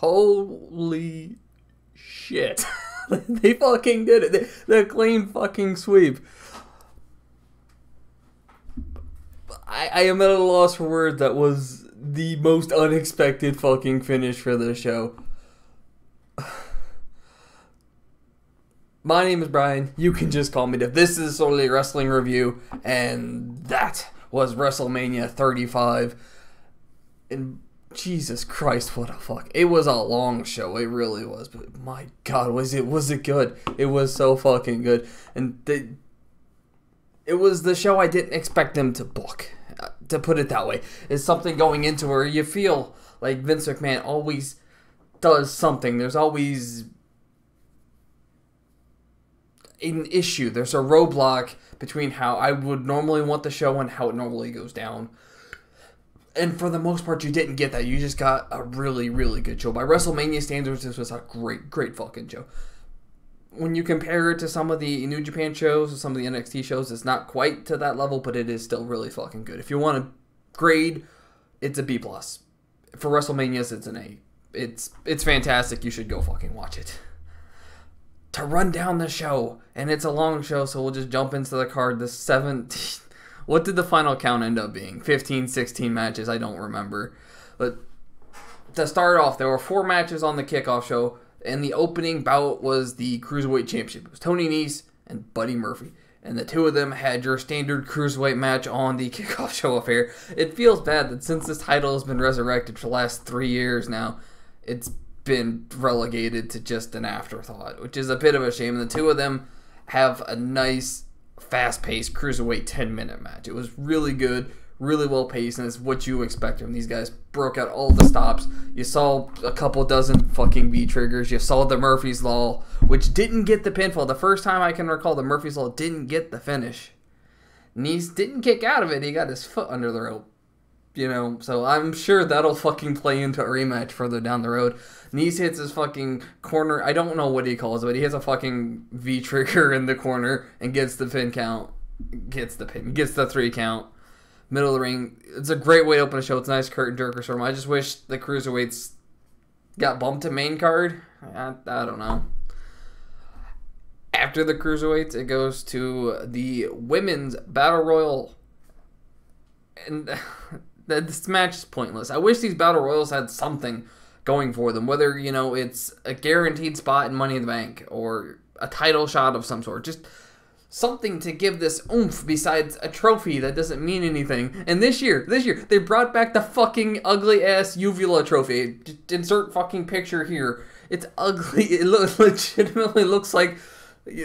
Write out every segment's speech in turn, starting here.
Holy shit. They fucking did it. The clean fucking sweep. I am at a loss for words. That was the most unexpected fucking finish for this show. My name is Brian. You can just call me Dip. This is solely a wrestling review, and that was Wrestlemania 35. And Jesus Christ, what a fuck. It was a long show. It really was. But my God, was it good? It was so fucking good. And it was the show I didn't expect them to book. To put it that way. It's something going into where you feel like Vince McMahon always does something. There's always an issue. There's a roadblock between how I would normally want the show and how it normally goes down. And for the most part, you didn't get that. You just got a really, really good show. By WrestleMania standards, this was a great, great fucking show. When you compare it to some of the New Japan shows or some of the NXT shows, it's not quite to that level, but it is still really fucking good. If you want to grade, it's a B+. For WrestleManias, it's an A. It's fantastic. You should go fucking watch it. To run down the show, and it's a long show, so we'll just jump into the card. The 17... What did the final count end up being? 15, 16 matches? I don't remember. But to start off, there were 4 matches on the kickoff show, and the opening bout was the Cruiserweight Championship. It was Tony Nese and Buddy Murphy. And the two of them had your standard Cruiserweight match on the kickoff show affair. It feels bad that since this title has been resurrected for the last 3 years now, it's been relegated to just an afterthought, which is a bit of a shame. And the two of them have a nice, fast-paced Cruiserweight 10-minute match. It was really good, really well-paced, and it's what you expect from these guys. Broke out all the stops. You saw a couple dozen fucking V-triggers. You saw the Murphy's Law, which didn't get the pinfall. The first time I can recall the Murphy's Law didn't get the finish. Nese didn't kick out of it. He got his foot under the rope. You know, so I'm sure that'll fucking play into a rematch further down the road. Nese hits his fucking corner. I don't know what he calls it, but he hits a fucking V-trigger in the corner and gets the pin count. Gets the 3 count. Middle of the ring. It's a great way to open a show. It's a nice curtain jerker sort of. I just wish the Cruiserweights got bumped to main card. I don't know. After the Cruiserweights, it goes to the Women's Battle Royal. And this match is pointless. I wish these Battle Royals had something going for them. Whether, you know, it's a guaranteed spot in Money in the Bank or a title shot of some sort. Just something to give this oomph besides a trophy that doesn't mean anything. And this year, they brought back the fucking ugly-ass uvula trophy. Just insert fucking picture here. It's ugly. It legitimately looks like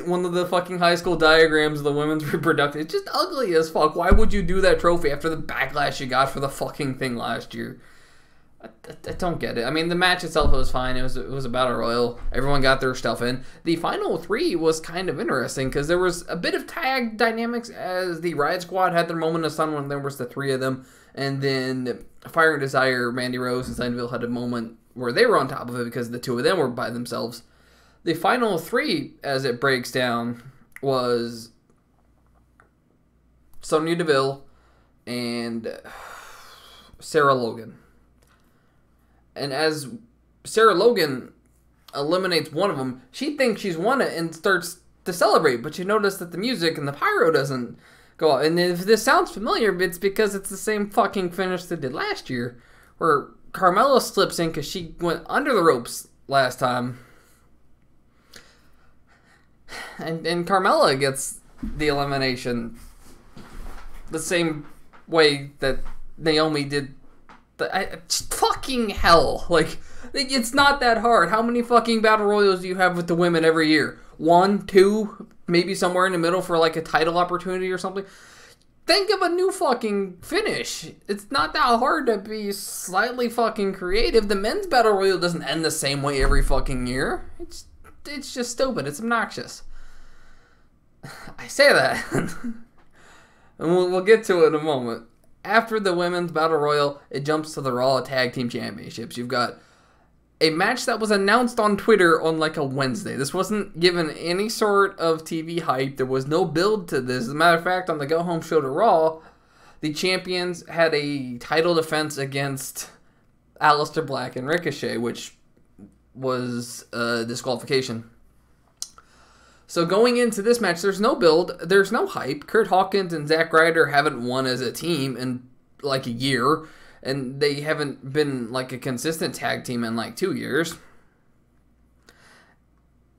one of the fucking high school diagrams of the women's reproductive. It's just ugly as fuck. Why would you do that trophy after the backlash you got for the fucking thing last year? I don't get it. I mean, the match itself was fine. It was a battle royal. Everyone got their stuff in. The final 3 was kind of interesting because there was a bit of tag dynamics as the Riot Squad had their moment of sun when there was the 3 of them, and then Fire and Desire, Mandy Rose, and Steinville had a moment where they were on top of it because the 2 of them were by themselves. The final 3, as it breaks down, was Sonya Deville and Sarah Logan. And as Sarah Logan eliminates one of them, she thinks she's won it and starts to celebrate. But you notice that the music and the pyro doesn't go out. And if this sounds familiar, it's because it's the same fucking finish they did last year. Where Carmella slips in because she went under the ropes last time. And Carmella gets the elimination the same way that Naomi did. Fucking hell. Like, it's not that hard. How many fucking battle royals do you have with the women every year? 1, 2, maybe somewhere in the middle for like a title opportunity or something? Think of a new fucking finish. It's not that hard to be slightly fucking creative. The men's battle royal doesn't end the same way every fucking year. It's just stupid. It's obnoxious. I say that. And we'll get to it in a moment. After the Women's Battle Royal, it jumps to the Raw Tag Team Championships. You've got a match that was announced on Twitter on like a Wednesday. This wasn't given any sort of TV hype. There was no build to this. As a matter of fact, on the go-home show to Raw, the champions had a title defense against Aleister Black and Ricochet, which was disqualification. So going into this match, there's no build, there's no hype. Kurt Hawkins and Zack Ryder haven't won as a team in like a year, and they haven't been like a consistent tag team in like 2 years.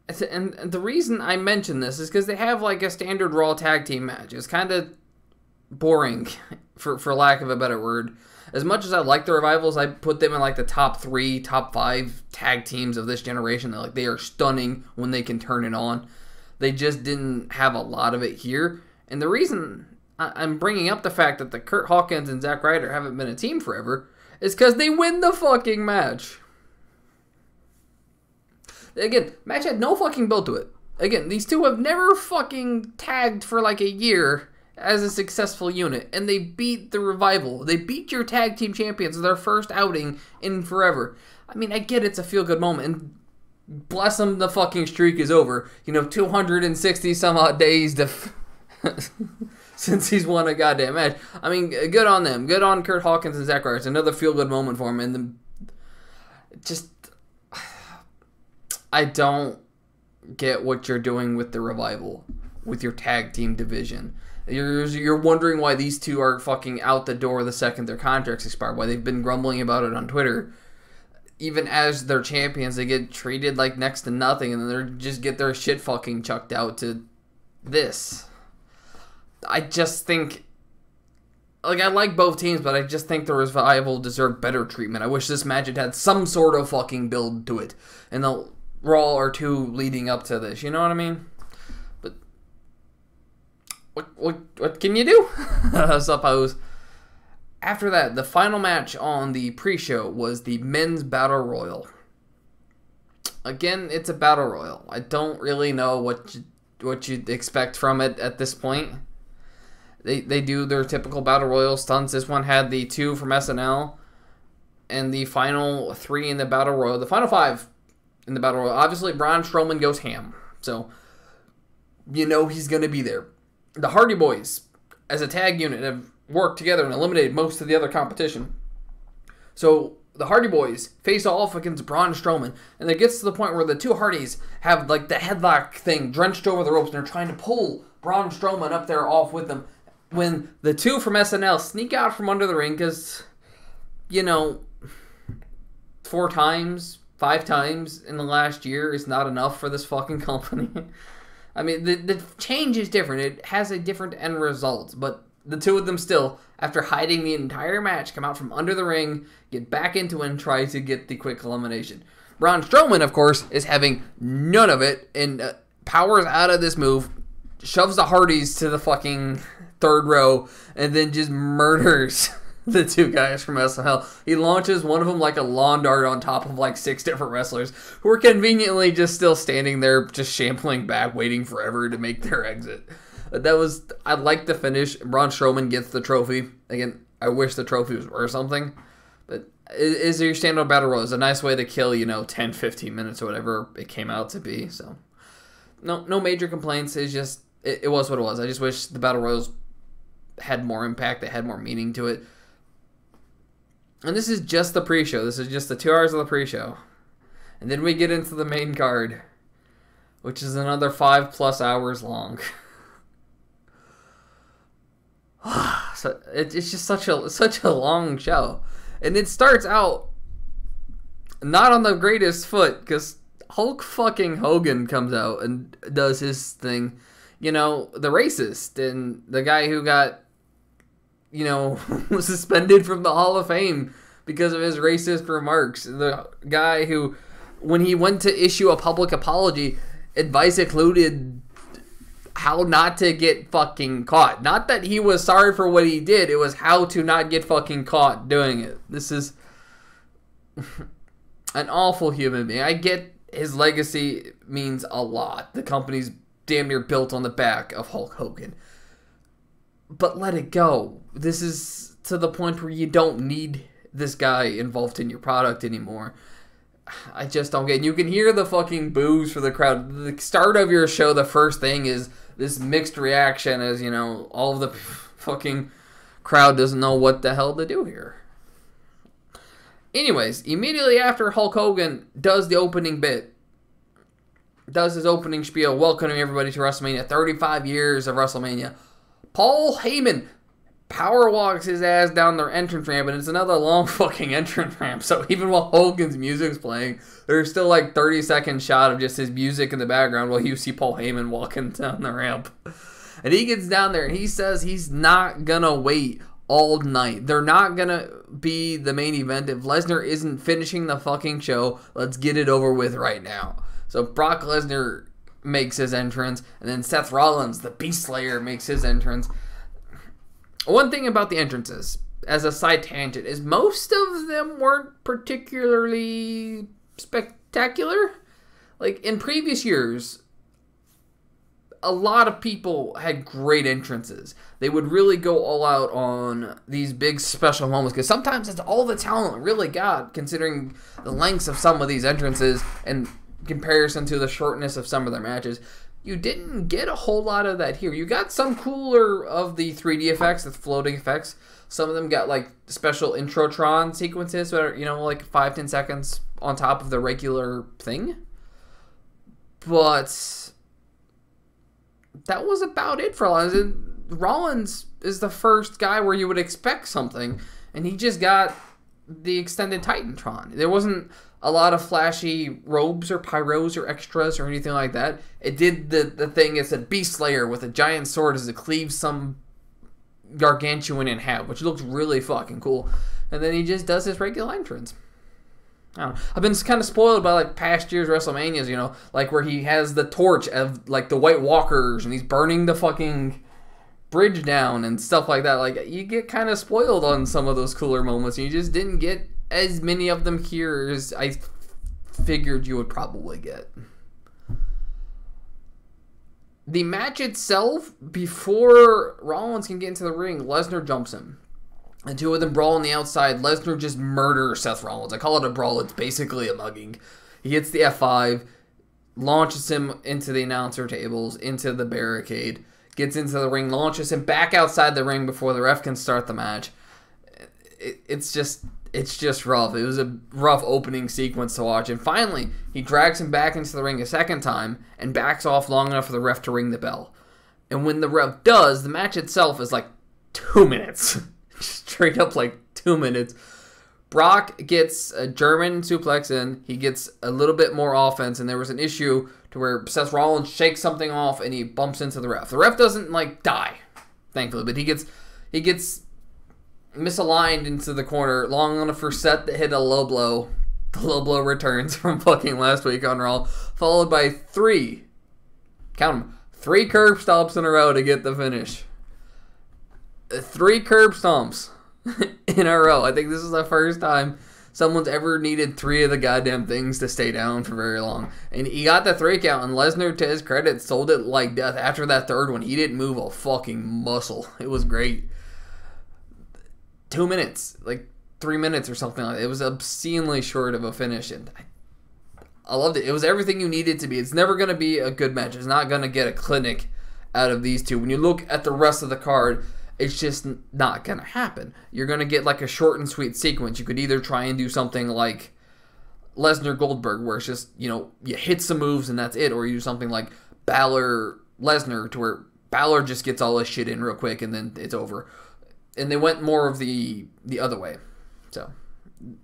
And the reason I mention this is because they have like a standard Raw tag team match. It's kind of boring, for lack of a better word. As much as I like the Revivals, I put them in like the top 3, top 5 tag teams of this generation. They're like, they are stunning when they can turn it on. They just didn't have a lot of it here. And the reason I'm bringing up the fact that the Kurt Hawkins and Zack Ryder haven't been a team forever is because they win the fucking match. Again, match had no fucking build to it. Again, these two have never fucking tagged for like a year as a successful unit. And they beat the Revival. They beat your tag team champions, their first outing in forever. I mean, I get it's a feel-good moment. And bless them, the fucking streak is over. 260 some odd days since he's won a goddamn match. I mean, good on them. Good on Kurt Hawkins and Zack Ryder. It's another feel-good moment for him. And I don't get what you're doing with the Revival, with your tag team division. You're wondering why these two are fucking out the door the second their contracts expire, why they've been grumbling about it on Twitter. Even as their champions, they get treated like next to nothing, and then they just get their shit fucking chucked out to this. I just think, like, I like both teams, but I just think the Revival deserve better treatment. I wish this match had some sort of fucking build to it, and the Raw or 2 leading up to this. You know what I mean? But what can you do? I suppose. After that, the final match on the pre-show was the Men's Battle Royal. Again, it's a Battle Royal. I don't really know what you'd expect from it at this point. They do their typical Battle Royal stunts. This one had the 2 from SNL and the final 3 in the Battle Royal. The final 5 in the Battle Royal. Obviously, Braun Strowman goes ham. So, he's going to be there. The Hardy Boys, as a tag unit, have worked together and eliminated most of the other competition. So the Hardy Boys face off against Braun Strowman, and it gets to the point where the two Hardys have like the headlock thing drenched over the ropes, and they're trying to pull Braun Strowman up there off with them. When the 2 from SNL sneak out from under the ring, because 4 times, 5 times in the last year is not enough for this fucking company. I mean, the change is different. It has a different end result, but the 2 of them still, after hiding the entire match, come out from under the ring, get back into it, and try to get the quick elimination. Braun Strowman, of course, is having none of it, and powers out of this move, shoves the Hardys to the fucking 3rd row, and then just murders the 2 guys from SNL. He launches one of them like a lawn dart on top of like 6 different wrestlers, who are conveniently just still standing there, just shambling back, waiting forever to make their exit. I like the finish. Braun Strowman gets the trophy. Again, I wish the trophy was worth something. But is your stand-up battle royal? It's a nice way to kill, 10, 15 minutes or whatever it came out to be. So, no major complaints. It's just, it was what it was. I just wish the battle royals had more impact. They had more meaning to it. And this is just the pre-show. This is just the 2 hours of the pre-show. And then we get into the main card, which is another 5+ hours long. So it's just such a long show, and it starts out not on the greatest foot because Hulk fucking Hogan comes out and does his thing, the racist and the guy who got was suspended from the Hall of Fame because of his racist remarks. The guy who, when he went to issue a public apology, advice included how not to get fucking caught. Not that he was sorry for what he did, it was how to not get fucking caught doing it. This is an awful human being. I get his legacy means a lot. The company's damn near built on the back of Hulk Hogan. But let it go. This is to the point where you don't need this guy involved in your product anymore. I just don't get it. You can hear the fucking boos for the crowd. The start of your show, the first thing is this mixed reaction as, all of the fucking crowd doesn't know what the hell to do here. Anyways, immediately after Hulk Hogan does the opening bit, does his opening spiel, welcoming everybody to WrestleMania, 35 years of WrestleMania, Paul Heyman power walks his ass down their entrance ramp, and it's another long fucking entrance ramp. So even while Hogan's music's playing, there's still like 30-second shot of just his music in the background while you see Paul Heyman walking down the ramp. And he gets down there and he says he's not gonna wait all night. They're not gonna be the main event if Lesnar isn't finishing the fucking show. Let's get it over with right now. So Brock Lesnar makes his entrance, and then Seth Rollins, the Beast Slayer, makes his entrance. One thing about the entrances, as a side tangent, is most of them weren't particularly spectacular. Like, in previous years, a lot of people had great entrances. They would really go all out on these big special moments, because sometimes it's all the talent really got, considering the lengths of some of these entrances and comparison to the shortness of some of their matches. You didn't get a whole lot of that here. You got some cooler of the 3D effects, the floating effects. Some of them got like special introtron sequences that are, you know, like 5-10 seconds on top of the regular thing. But that was about it for Rollins. Rollins is the first guy where you would expect something, and he just got the extended Titantron. There wasn't a lot of flashy robes or pyros or extras or anything like that. It did the thing. It's a Beast Slayer with a giant sword as it cleaves some gargantuan in half, which looks really fucking cool. And then he just does his regular entrance. I don't know. I've been kind of spoiled by like past year's WrestleManias, you know, like where he has the torch of like the White Walkers and he's burning the fucking bridge down and stuff like that. Like, you get kind of spoiled on some of those cooler moments. You just didn't get as many of them here as I figured you would probably get. The match itself, before Rollins can get into the ring, Lesnar jumps him. The two of them brawl on the outside. Lesnar just murders Seth Rollins. I call it a brawl. It's basically a mugging. He hits the F5, launches him into the announcer tables, into the barricade, gets into the ring, launches him back outside the ring before the ref can start the match. It's just rough. It was a rough opening sequence to watch. And finally, he drags him back into the ring a second time and backs off long enough for the ref to ring the bell. And when the ref does, the match itself is like 2 minutes. Straight up like 2 minutes. Brock gets a German suplex in. He gets a little bit more offense, and there was an issue to where Seth Rollins shakes something off and he bumps into the ref. The ref doesn't like die, thankfully, but he gets misaligned into the corner long enough for Seth to hit a low blow. The low blow returns from fucking last week on Raw, followed by 3 curb stomps in a row to get the finish. 3 curb stomps in a row. I think this is the first time someone's ever needed 3 of the goddamn things to stay down for very long. And he got the 3 count, and Lesnar, to his credit, sold it like death. After that third one, he didn't move a fucking muscle. It was great. 2 minutes, like 3 minutes or something like that. It was obscenely short of a finish, and I loved it. It was everything you needed to be. It's never going to be a good match. It's not going to get a clinic out of these two. When you look at the rest of the card, it's just not going to happen. You're going to get like a short and sweet sequence. You could either try and do something like Lesnar Goldberg, where it's just, you know, you hit some moves and that's it, or you do something like Balor Lesnar, to where Balor just gets all his shit in real quick and then it's over. And they went more of the other way. So,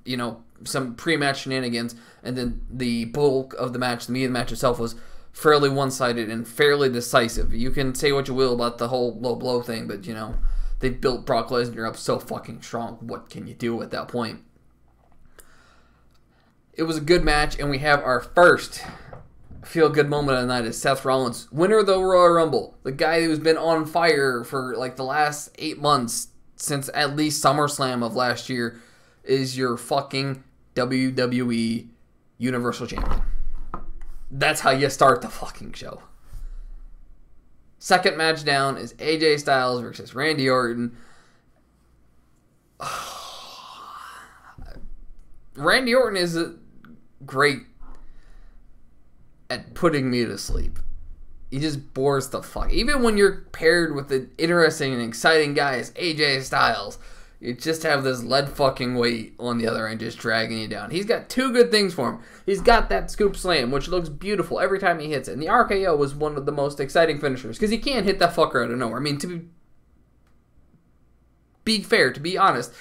you know, some pre-match shenanigans, and then the bulk of the match, the meat of the match itself, was fairly one-sided and fairly decisive. You can say what you will about the whole low blow thing, but, you know, they built Brock Lesnar up so fucking strong. What can you do at that point? It was a good match, and we have our first feel-good moment of the night is Seth Rollins, winner of the Royal Rumble. The guy who's been on fire for like the last 8 months, since at least SummerSlam of last year, is your fucking WWE Universal Champion. That's how you start the fucking show. Second match down is AJ Styles versus Randy Orton. Randy Orton is great at putting me to sleep. He just bores the fuck. Even when you're paired with an interesting and exciting guy as AJ Styles, You just have this lead fucking weight on the other end just dragging you down. He's got two good things for him. He's got that scoop slam, which looks beautiful every time he hits it. And the RKO was one of the most exciting finishers because he can't hit that fucker out of nowhere. I mean, to be fair, to be honest,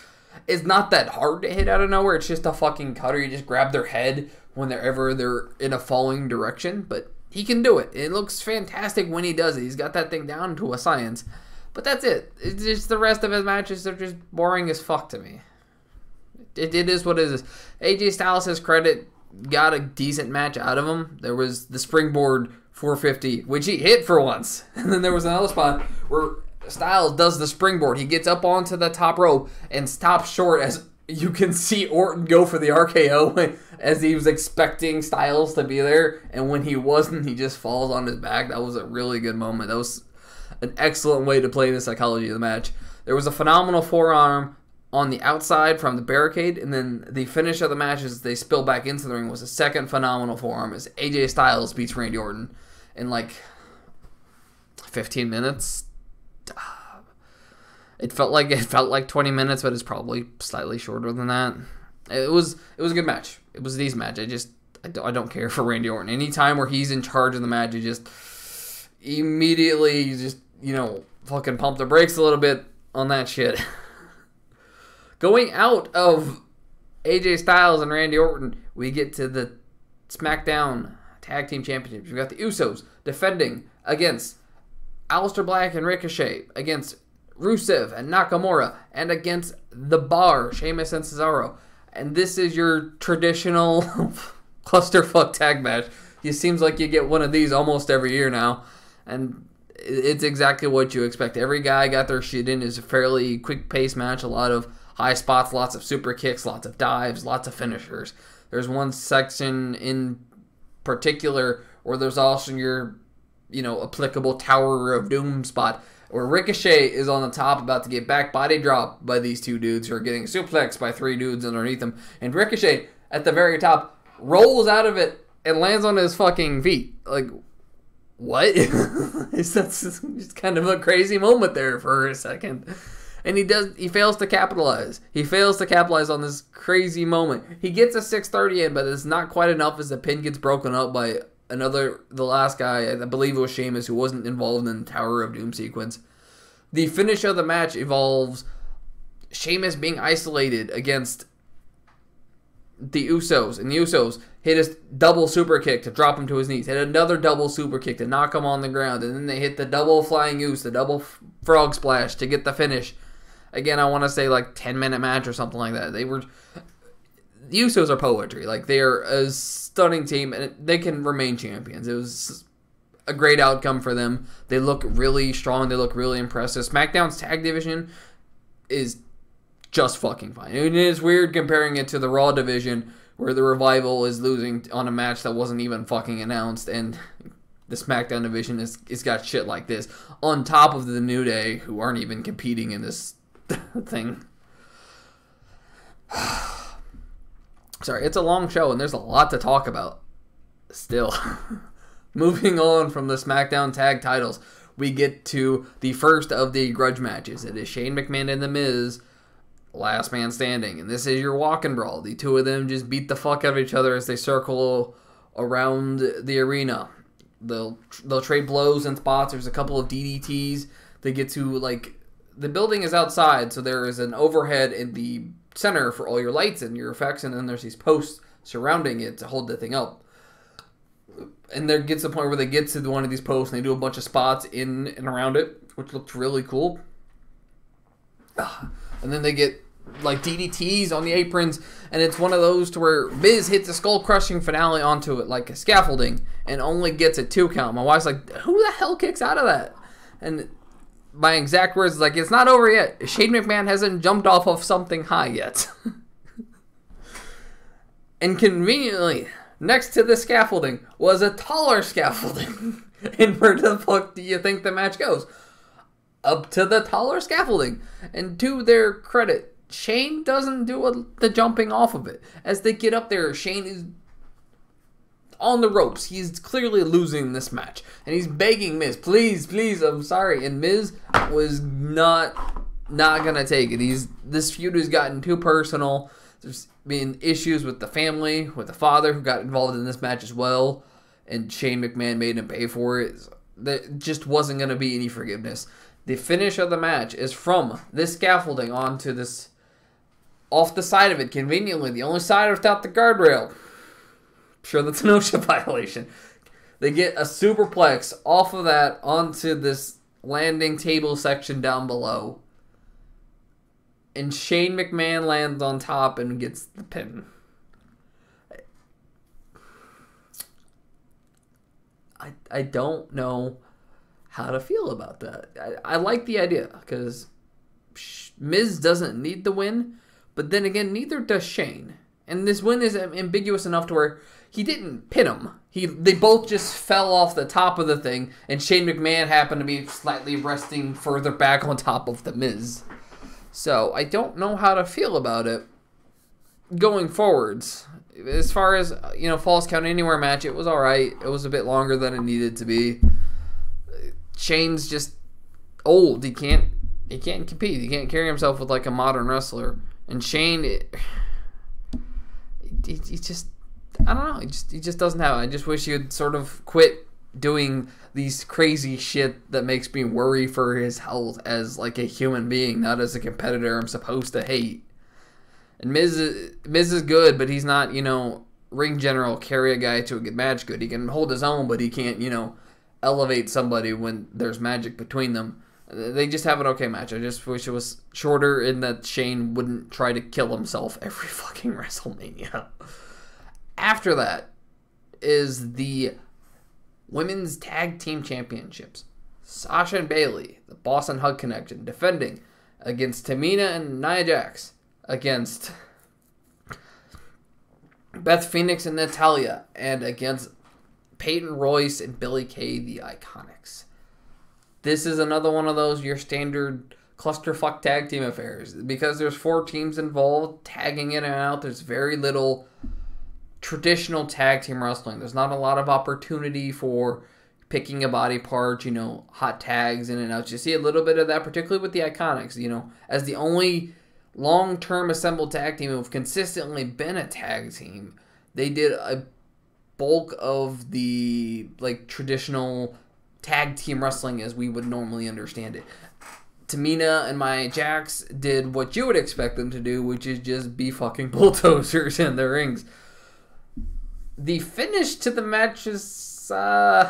it's not that hard to hit out of nowhere. It's just a fucking cutter. You just grab their head whenever they're in a falling direction. But he can do it. It looks fantastic when he does it. He's got that thing down to a science. But that's it. It's just the rest of his matches are just boring as fuck to me. It is what it is. AJ Styles, his credit, got a decent match out of him. There was the springboard 450, which he hit for once. And then there was another spot where Styles does the springboard. He gets up onto the top rope and stops short as you can see Orton go for the RKO as he was expecting Styles to be there. And when he wasn't, he just falls on his back. That was a really good moment. That was an excellent way to play the psychology of the match. There was a phenomenal forearm on the outside from the barricade, and then the finish of the match as they spill back into the ring was a second phenomenal forearm as AJ Styles beats Randy Orton in like 15 minutes. It felt like 20 minutes, but it's probably slightly shorter than that. It was a good match. It was a decent match. I don't care for Randy Orton. Any time where he's in charge of the match, you just immediately fucking pump the brakes a little bit on that shit. Going out of AJ Styles and Randy Orton, we get to the SmackDown Tag Team Championships. We've got the Usos defending against Aleister Black and Ricochet, against Rusev and Nakamura, and against The Bar, Sheamus and Cesaro. And this is your traditional clusterfuck tag match. It seems like you get one of these almost every year now. And it's exactly what you expect. Every guy got their shit in. It's a fairly quick-paced match. A lot of high spots, lots of super kicks, lots of dives, lots of finishers. There's one section in particular where there's also your, applicable Tower of Doom spot where Ricochet is on the top about to get back body dropped by these two dudes who are getting suplexed by three dudes underneath him. And Ricochet, at the very top, rolls out of it and lands on his fucking feet. Like, what? It's just kind of a crazy moment there for a second. And he fails to capitalize. He fails to capitalize on this crazy moment. He gets a 630 in, but it's not quite enough as the pin gets broken up by the last guy, I believe it was Sheamus, who wasn't involved in the Tower of Doom sequence. The finish of the match involves Sheamus being isolated against the Usos, and the Usos hit a double super kick to drop him to his knees, hit another double super kick to knock him on the ground, and then they hit the double flying goose, the double frog splash to get the finish. Again, I want to say like 10-minute match or something like that. The Usos are poetry. Like, they are a stunning team, and they can remain champions. It was a great outcome for them. They look really strong. They look really impressive. SmackDown's tag division is just fucking fine. It is weird comparing it to the Raw division, where the Revival is losing on a match that wasn't even fucking announced, and the SmackDown division is got shit like this, on top of the New Day, who aren't even competing in this thing. Sorry, it's a long show, and there's a lot to talk about still. Moving on from the SmackDown tag titles, we get to the first of the grudge matches. It is Shane McMahon and The Miz, last man standing. And this is your walk and brawl. The two of them just beat the fuck out of each other as they circle around the arena. They'll trade blows and spots. There's a couple of DDTs. They get to, the building is outside, so there is an overhead in the center for all your lights and your effects, and then there's these posts surrounding it to hold the thing up. And there gets to the point where they get to one of these posts and they do a bunch of spots in and around it, which looked really cool. And then they get DDTs on the aprons, and it's one of those to where Miz hits a skull-crushing finale onto it like a scaffolding and only gets a 2 count. My wife's like, who the hell kicks out of that? And my exact words is it's not over yet. Shane McMahon hasn't jumped off of something high yet. And conveniently, next to the scaffolding was a taller scaffolding. And where the fuck do you think the match goes? Up to the taller scaffolding. And to their credit, Shane doesn't do the jumping off of it. As they get up there, Shane is on the ropes. He's clearly losing this match. And he's begging Miz, please, I'm sorry. And Miz was not not gonna take it. This feud has gotten too personal. There's been issues with the family, with the father who got involved in this match as well, and Shane McMahon made him pay for it. There just wasn't gonna be any forgiveness. The finish of the match is from this scaffolding onto this, off the side of it, conveniently, the only side without the guardrail. I'm sure that's an OSHA violation. They get a superplex off of that onto this landing table section down below. And Shane McMahon lands on top and gets the pin. I don't know how to feel about that. I like the idea because Miz doesn't need the win, but then again, neither does Shane. And this win is ambiguous enough to where he didn't pin him. They both just fell off the top of the thing, and Shane McMahon happened to be slightly resting further back on top of the Miz. So I don't know how to feel about it going forwards. As far as, Falls Count Anywhere match, it was alright. It was a bit longer than it needed to be. Shane's just old. He can't compete. He can't carry himself with like a modern wrestler. And Shane, he just, I don't know. He just doesn't have it. I just wish he would sort of quit doing these crazy shit that makes me worry for his health as like a human being, not as a competitor I'm supposed to hate. And Miz is good, but he's not, ring general, carry a guy to a good match good. He can hold his own, but he can't, elevate somebody when there's magic between them. They just have an okay match. I just wish it was shorter and that Shane wouldn't try to kill himself every fucking WrestleMania. After that is the Women's Tag Team Championships. Sasha and Bayley, the Boss and Hug Connection, defending against Tamina and Nia Jax, against Beth Phoenix and Natalya, and against Peyton Royce and Billie Kay, the Iconics. This is another one of those your standard clusterfuck tag team affairs. Because there's 4 teams involved, tagging in and out, there's very little traditional tag team wrestling. There's not a lot of opportunity for picking a body part, hot tags in and out. You see a little bit of that, particularly with the Iconics, as the only long-term assembled tag team who've consistently been a tag team. They did a bulk of the traditional tag team wrestling as we would normally understand it. Tamina and Nia Jax did what you would expect them to do, which is just be fucking bulldozers in the rings. The finish to the match is it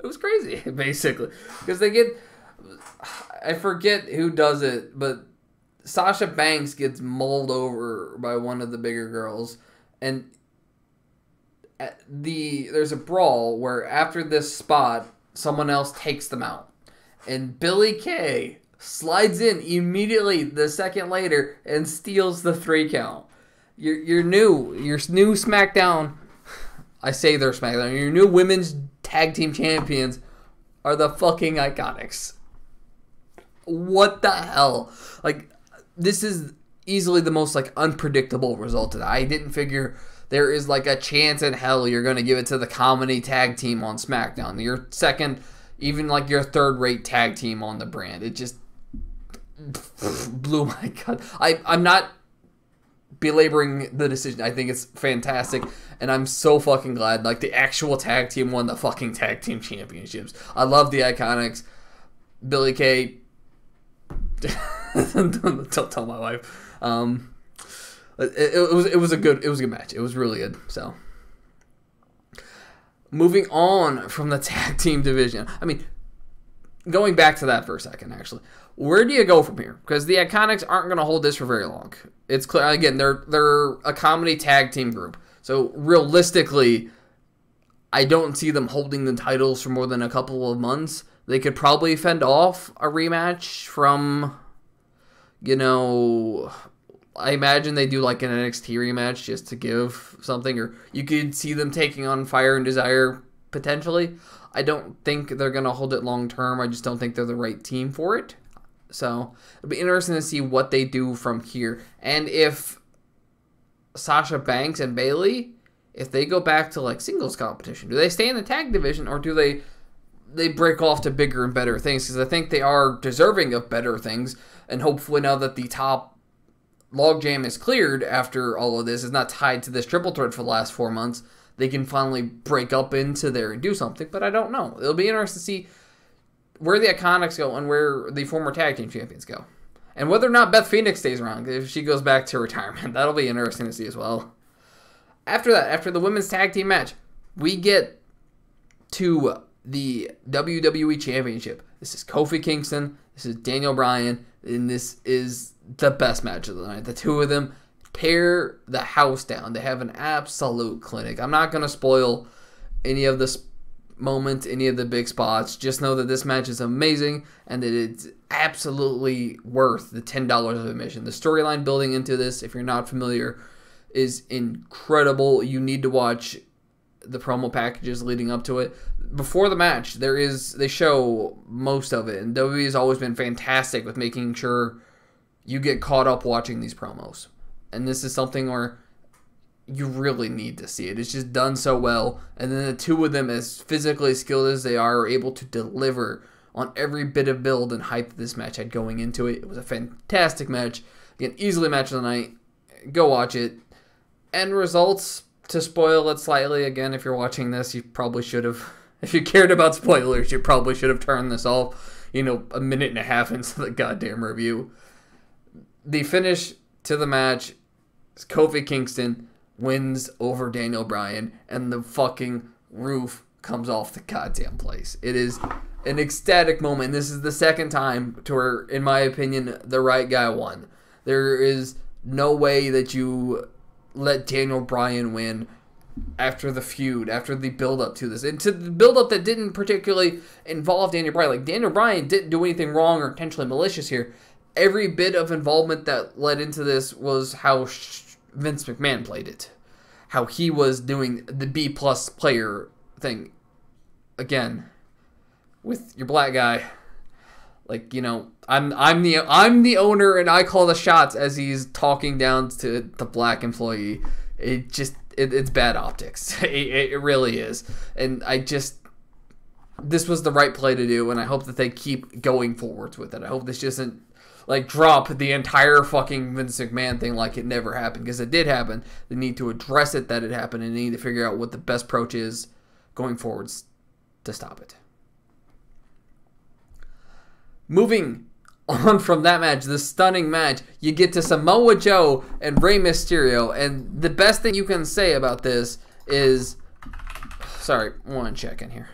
was crazy, basically, because they get, I forget who does it, but Sasha Banks gets mulled over by one of the bigger girls, and there's a brawl where after this spot, someone else takes them out. And Billie Kay slides in immediately the second later and steals the 3 count. Your new SmackDown, I say they're SmackDown, your new women's tag team champions are the fucking Iconics. What the hell? This is easily the most unpredictable result of that. I didn't figure there is a chance in hell you're going to give it to the comedy tag team on SmackDown. Your second, even your third-rate tag team on the brand. It just blew my gut. I'm not belaboring the decision. I think it's fantastic, and I'm so fucking glad. The actual tag team won the fucking tag team championships. I love the Iconics. Billie Kay. Don't tell my wife. It was a good match. It was really good. So, moving on from the tag team division. I mean, going back to that for a second, actually, where do you go from here? Because the Iconics aren't going to hold this for very long. It's clear. Again, they're a comedy tag team group. So realistically, I don't see them holding the titles for more than a couple of months. They could probably fend off a rematch from, I imagine they do an NXT rematch just to give something, or you could see them taking on Fire and Desire potentially. I don't think they're going to hold it long term. I just don't think they're the right team for it. So it'll be interesting to see what they do from here. And if Sasha Banks and Bayley, if they go back to singles competition, do they stay in the tag division, or do they they break off to bigger and better things, because I think they are deserving of better things, and hopefully now that the top logjam is cleared after all of this, is not tied to this triple threat for the last 4 months, they can finally break up into there and do something, but I don't know. It'll be interesting to see where the Iconics go and where the former tag team champions go. And whether or not Beth Phoenix stays around, if she goes back to retirement. That'll be interesting to see as well. After that, after the women's tag team match, we get to the WWE Championship. This is Kofi Kingston, this is Daniel Bryan, and this is the best match of the night. The two of them tear the house down. They have an absolute clinic. I'm not going to spoil any of this moment, any of the big spots. Just know that this match is amazing and that it's absolutely worth the $10 of admission. The storyline building into this, if you're not familiar, is incredible. You need to watch the promo packages leading up to it. Before the match, they show most of it, and WWE has always been fantastic with making sure you get caught up watching these promos. And this is something where you really need to see it. It's just done so well. And then the two of them, as physically skilled as they are able to deliver on every bit of build and hype that this match had going into it. It was a fantastic match. Again, easily match of the night. Go watch it. End results, to spoil it slightly, again, if you're watching this, you probably should have, if you cared about spoilers, you probably should have turned this off, a minute and a half into the goddamn review. The finish to the match, Kofi Kingston wins over Daniel Bryan, and the fucking roof comes off the goddamn place. It is an ecstatic moment. This is the second time to where, in my opinion, the right guy won. There is no way that you let Daniel Bryan win after the feud, after the build-up to this. And to the build-up that didn't particularly involve Daniel Bryan. Like, Daniel Bryan didn't do anything wrong or intentionally malicious here. Every bit of involvement that led into this was how Vince McMahon played it. How he was doing the B-plus player thing. Again, with your black guy. Like, I'm the owner and I call the shots as he's talking down to the black employee. It's bad optics. It really is. And this was the right play to do, and I hope that they keep going forwards with it. I hope this doesn't drop the entire fucking Vince McMahon thing like it never happened, because it did happen. They need to address it that it happened, and they need to figure out what the best approach is going forwards to stop it. Moving on from that match, the stunning match, you get to Samoa Joe and Rey Mysterio, and the best thing you can say about this is... Sorry, one second here.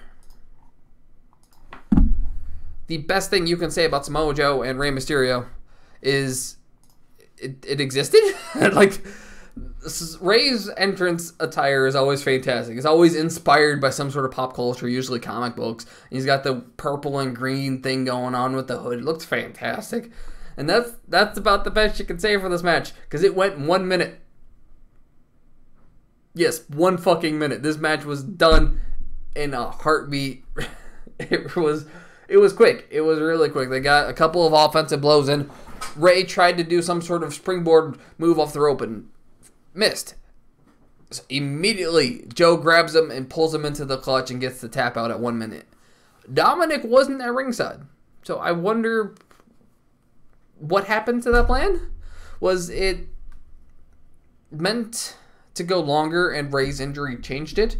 The best thing you can say about Samoa Joe and Rey Mysterio is it existed. Rey's entrance attire is always fantastic. It's always inspired by some sort of pop culture, usually comic books. He's got the purple and green thing going on with the hood. It looks fantastic. And that's about the best you can say for this match, because it went 1 minute. Yes, 1 fucking minute. This match was done in a heartbeat. It was quick. It was really quick. They got a couple of offensive blows in. Rey tried to do some sort of springboard move off the rope and missed. So immediately, Joe grabs him and pulls him into the clutch and gets the tap out at 1 minute. Dominic wasn't at ringside. So I wonder what happened to that plan? Was it meant to go longer and Rey's injury changed it?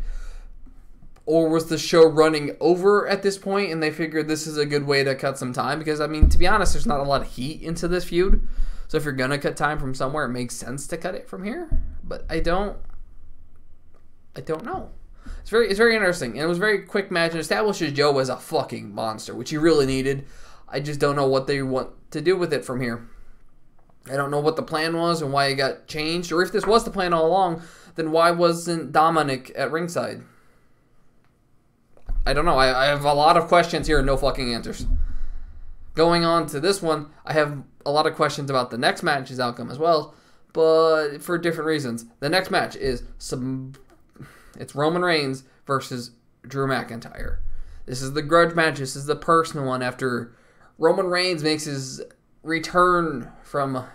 Or was the show running over at this point and they figured this is a good way to cut some time? Because, to be honest, there's not a lot of heat into this feud. So if you're going to cut time from somewhere, it makes sense to cut it from here. But I don't know. It's very interesting. And it was a very quick match. It establishes Joe as a fucking monster, which he really needed. I just don't know what they want to do with it from here. I don't know what the plan was and why it got changed. Or if this was the plan all along, then why wasn't Dominic at ringside? I don't know. I have a lot of questions here and no fucking answers. Going on to this one, I have a lot of questions about the next match's outcome as well, but for different reasons. The next match is it's Roman Reigns versus Drew McIntyre. This is the grudge match. This is the personal one after Roman Reigns makes his return from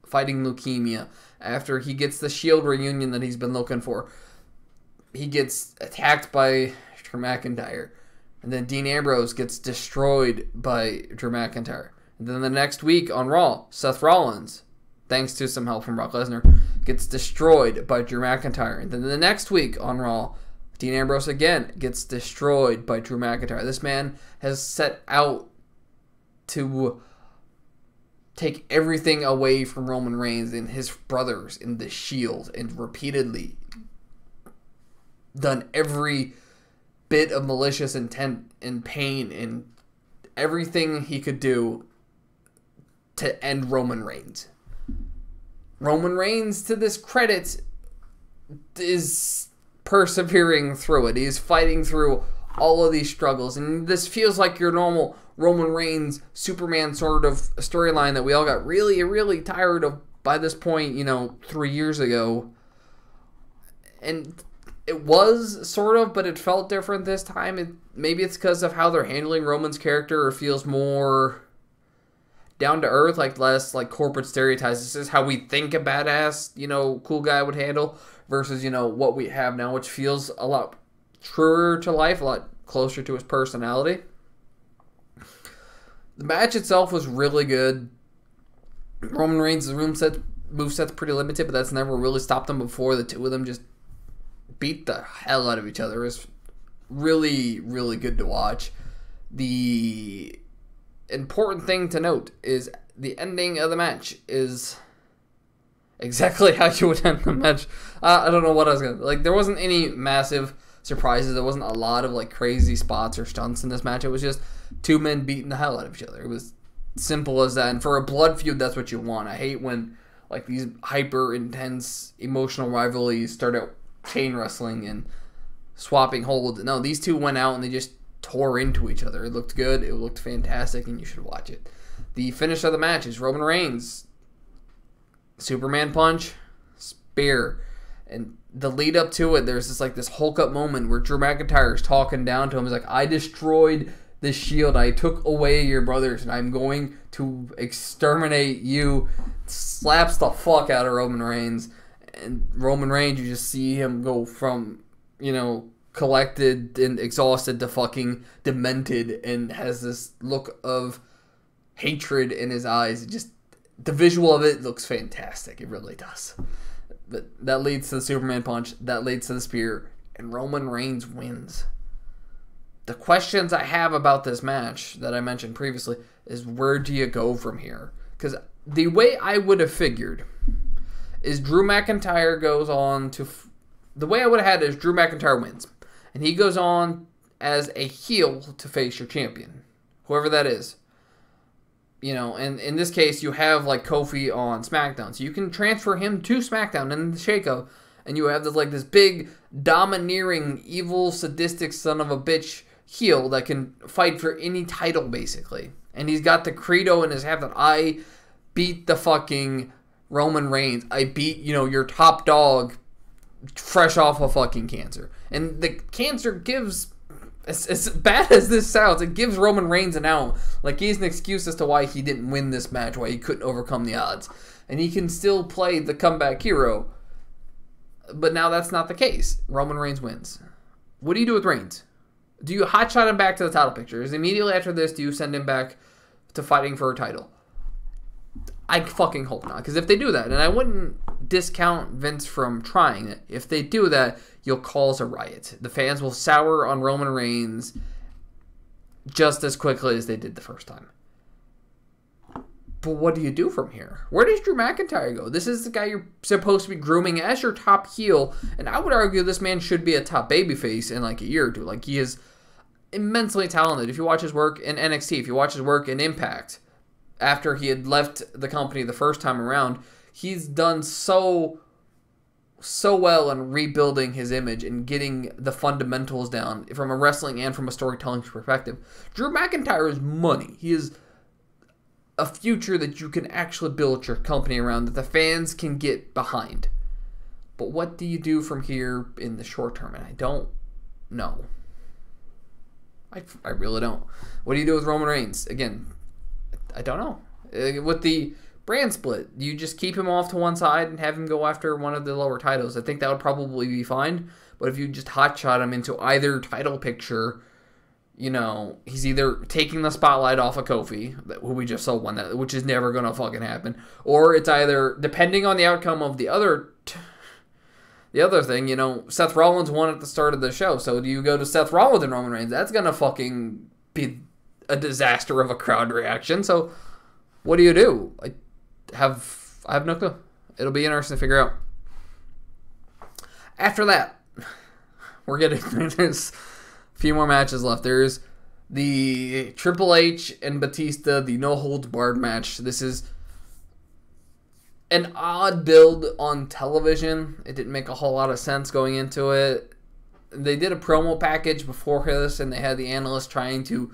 fighting leukemia, after he gets the Shield reunion that he's been looking for. He gets attacked by Drew McIntyre. And then Dean Ambrose gets destroyed by Drew McIntyre. And then the next week on Raw, Seth Rollins, thanks to some help from Brock Lesnar, gets destroyed by Drew McIntyre. And then the next week on Raw, Dean Ambrose again gets destroyed by Drew McIntyre. This man has set out to take everything away from Roman Reigns and his brothers in the Shield, and repeatedly done every bit of malicious intent and pain and everything he could do to end Roman Reigns. Roman Reigns, to this credit, is persevering through it. He's fighting through all of these struggles, and this feels like your normal Roman Reigns Superman sort of storyline that we all got really, really tired of by this point, 3 years ago. And it was sort of, but it felt different this time. Maybe it's because of how they're handling Roman's character. It feels more down to earth, like less like corporate stereotypes. This is how we think a badass, cool guy would handle, versus, what we have now, which feels a lot truer to life, a lot closer to his personality. The match itself was really good. Roman Reigns' moveset's pretty limited, but that's never really stopped them before. The two of them just beat the hell out of each other. It was really, really good to watch. The important thing to note is the ending of the match is exactly how you would end the match. I don't know what I was going to... There wasn't any massive surprises. There wasn't a lot of, crazy spots or stunts in this match. It was just two men beating the hell out of each other. It was simple as that. And for a blood feud, that's what you want. I hate when, these hyper-intense emotional rivalries start out chain wrestling and swapping holds. No, these two went out and they just tore into each other. It looked good. It looked fantastic, and you should watch it. The finish of the match is Roman Reigns, Superman punch, spear. And the lead up to it, there's this Hulk up moment where Drew McIntyre is talking down to him. He's like, I destroyed the Shield. I took away your brothers, and I'm going to exterminate you. Slaps the fuck out of Roman Reigns. And Roman Reigns, you just see him go from, collected and exhausted to fucking demented, and has this look of hatred in his eyes. The visual of it looks fantastic. It really does. But that leads to the Superman punch. That leads to the spear. And Roman Reigns wins. The questions I have about this match that I mentioned previously is, where do you go from here? Because the way I would have figured is Drew McIntyre goes on to... The way I would have had it is Drew McIntyre wins. And he goes on as a heel to face your champion. Whoever that is. And in this case, you have Kofi on SmackDown. So you can transfer him to SmackDown in the shakeup. And you have this big, domineering, evil, sadistic son of a bitch heel that can fight for any title, basically. And he's got the credo in his head that I beat the fucking Roman Reigns. I beat, your top dog fresh off of fucking cancer. And the cancer gives... As bad as this sounds, it gives Roman Reigns an out. He's an excuse as to why he didn't win this match, why he couldn't overcome the odds. And he can still play the comeback hero. But now that's not the case. Roman Reigns wins. What do you do with Reigns? Do you hotshot him back to the title picture? Is immediately after this, do you send him back to fighting for a title? I fucking hope not. Because if they do that, and I wouldn't discount Vince from trying it, if they do that, you'll cause a riot. The fans will sour on Roman Reigns just as quickly as they did the first time. But what do you do from here? Where does Drew McIntyre go? This is the guy you're supposed to be grooming as your top heel, and I would argue this man should be a top babyface in a year or two. He is immensely talented. If you watch his work in NXT, if you watch his work in Impact, after he had left the company the first time around, he's done so well in rebuilding his image and getting the fundamentals down from a wrestling and from a storytelling perspective. Drew McIntyre is money. He is a future that you can actually build your company around, that the fans can get behind. But what do you do from here in the short term? And I don't know. I really don't. What do you do with Roman Reigns? Again, I don't know. With the brand split, you just keep him off to one side and have him go after one of the lower titles. I think that would probably be fine. But if you just hotshot him into either title picture, you know, he's either taking the spotlight off of Kofi, who we just saw won that, which is never going to fucking happen, or it's either, depending on the outcome of the other thing, you know, Seth Rollins won at the start of the show, so do you go to Seth Rollins and Roman Reigns? That's going to fucking be a disaster of a crowd reaction, so what do you do? I have no clue. It'll be interesting to figure out. After that, there's a few more matches left. There's the Triple H and Batista, the no holds barred match. This is an odd build on television. It didn't make a whole lot of sense going into it. They did a promo package before this, and they had the analysts trying to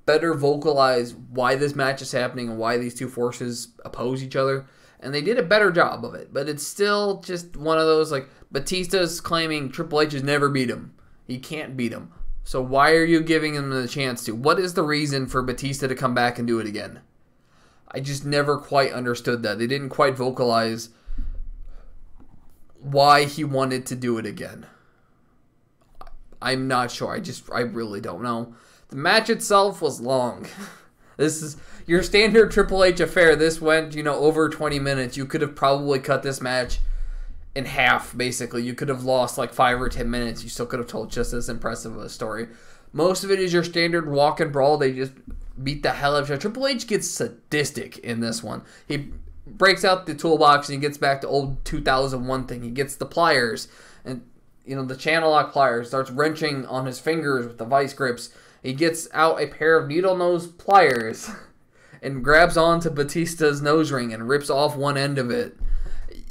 better vocalize why this match is happening and why these two forces oppose each other. And they did a better job of it. But it's still just one of those, like, Batista's claiming Triple H has never beat him. He can't beat him. So why are you giving him the chance to? What is the reason for Batista to come back and do it again? I just never quite understood that. They didn't quite vocalize why he wanted to do it again. I'm not sure. I really don't know. The match itself was long. This is your standard Triple H affair. This went, over 20 minutes. You could have probably cut this match in half, basically. You could have lost like 5 or 10 minutes. You still could have told just as impressive of a story. Most of it is your standard walk and brawl. They just beat the hell out of each other. Triple H gets sadistic in this one. He breaks out the toolbox and he gets back to old 2001 thing. He gets the pliers and, the channel lock pliers, starts wrenching on his fingers with the vice grips. He gets out a pair of needle nose pliers and grabs onto Batista's nose ring and rips off one end of it.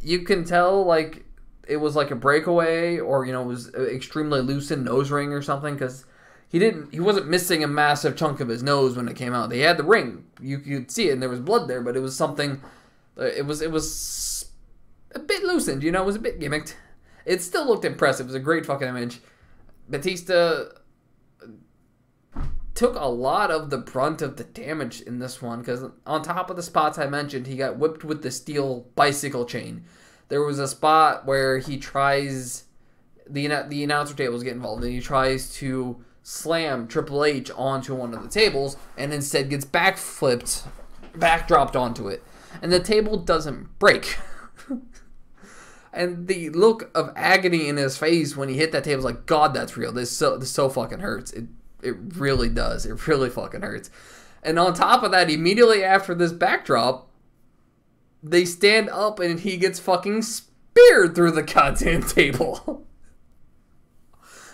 You can tell, like, it was like a breakaway or, it was an extremely loosened nose ring or something, because he wasn't missing a massive chunk of his nose when it came out. They had the ring. You could see it and there was blood there, but it was something, it was a bit loosened, it was a bit gimmicked. It still looked impressive. It was a great fucking image. Batista took a lot of the brunt of the damage in this one, because on top of the spots I mentioned, he got whipped with the steel bicycle chain. There was a spot where he tries, the announcer tables get involved, and he tries to slam Triple H onto one of the tables, and instead gets backdropped onto it. And the table doesn't break. And the look of agony in his face when he hit that table is like, God, that's real. This so fucking hurts. It really does. It really fucking hurts. And on top of that, immediately after this backdrop, they stand up and he gets fucking speared through the goddamn table.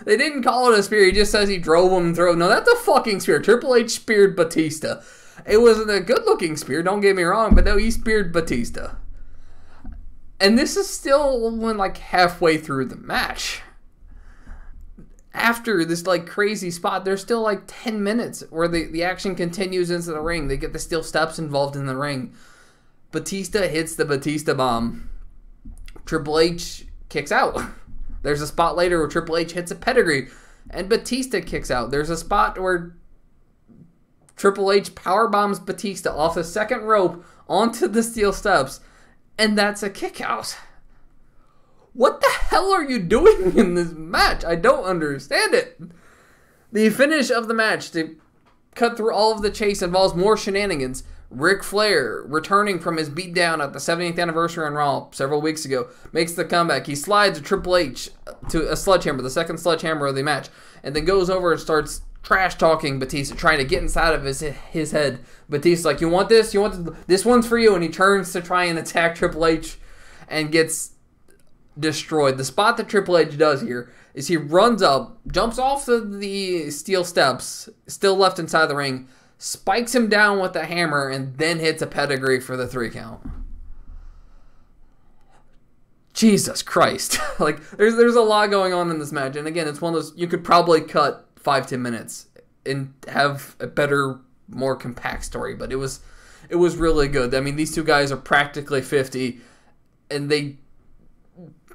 They didn't call it a spear. He just says he drove him through. No, that's a fucking spear. Triple H speared Batista. It wasn't a good-looking spear, don't get me wrong, but no, he speared Batista. And this is still only like halfway through the match. After this like crazy spot, there's still like 10 minutes where the action continues into the ring. They get the steel steps involved in the ring. Batista hits the Batista bomb. Triple H kicks out. There's a spot later where Triple H hits a pedigree and Batista kicks out. There's a spot where Triple H power bombs Batista off the second rope onto the steel steps, and that's a kick out. What the hell are you doing in this match? I don't understand it. The finish of the match, to cut through all of the chase, involves more shenanigans. Ric Flair, returning from his beatdown at the 70th anniversary on Raw several weeks ago, makes the comeback. He slides a Triple H to a sledgehammer, the second sledgehammer of the match, and then goes over and starts trash-talking Batista, trying to get inside of his head. Batista's like, you want this? You want this? This one's for you. And he turns to try and attack Triple H and gets destroyed. The spot that Triple H does here is he runs up, jumps off the steel steps, still left inside the ring, spikes him down with a hammer, and then hits a pedigree for the 3 count. Jesus Christ. Like, there's a lot going on in this match. And again, it's one of those, you could probably cut 5-10 minutes and have a better, more compact story. But it was really good. I mean, these two guys are practically 50, and they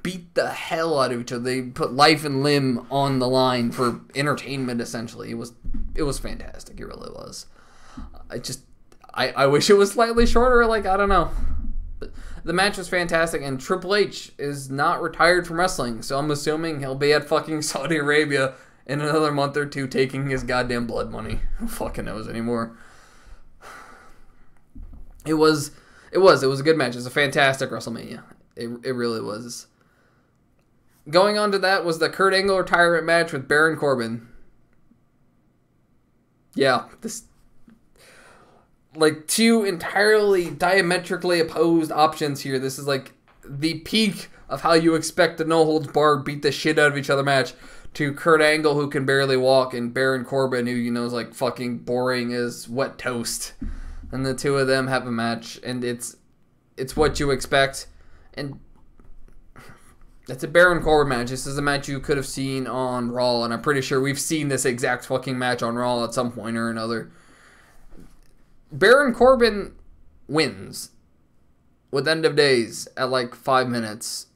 beat the hell out of each other. They put life and limb on the line for entertainment, essentially. It was fantastic. It really was. I wish it was slightly shorter. Like, I don't know. But the match was fantastic, and Triple H is not retired from wrestling, so I'm assuming he'll be at fucking Saudi Arabia in another month or two taking his goddamn blood money. Who fucking knows anymore? It was a good match. It was a fantastic WrestleMania. It really was. Going on to that was the Kurt Angle retirement match with Baron Corbin. Yeah, this, like, two entirely diametrically opposed options here. This is like the peak of how you expect a no-holds-barred beat the shit out of each other match, to Kurt Angle, who can barely walk, and Baron Corbin, who, you know, is like fucking boring as wet toast. And the two of them have a match, and it's what you expect. And it's a Baron Corbin match. This is a match you could have seen on Raw, and I'm pretty sure we've seen this exact fucking match on Raw at some point or another. Baron Corbin wins with End of Days at like 5 minutes.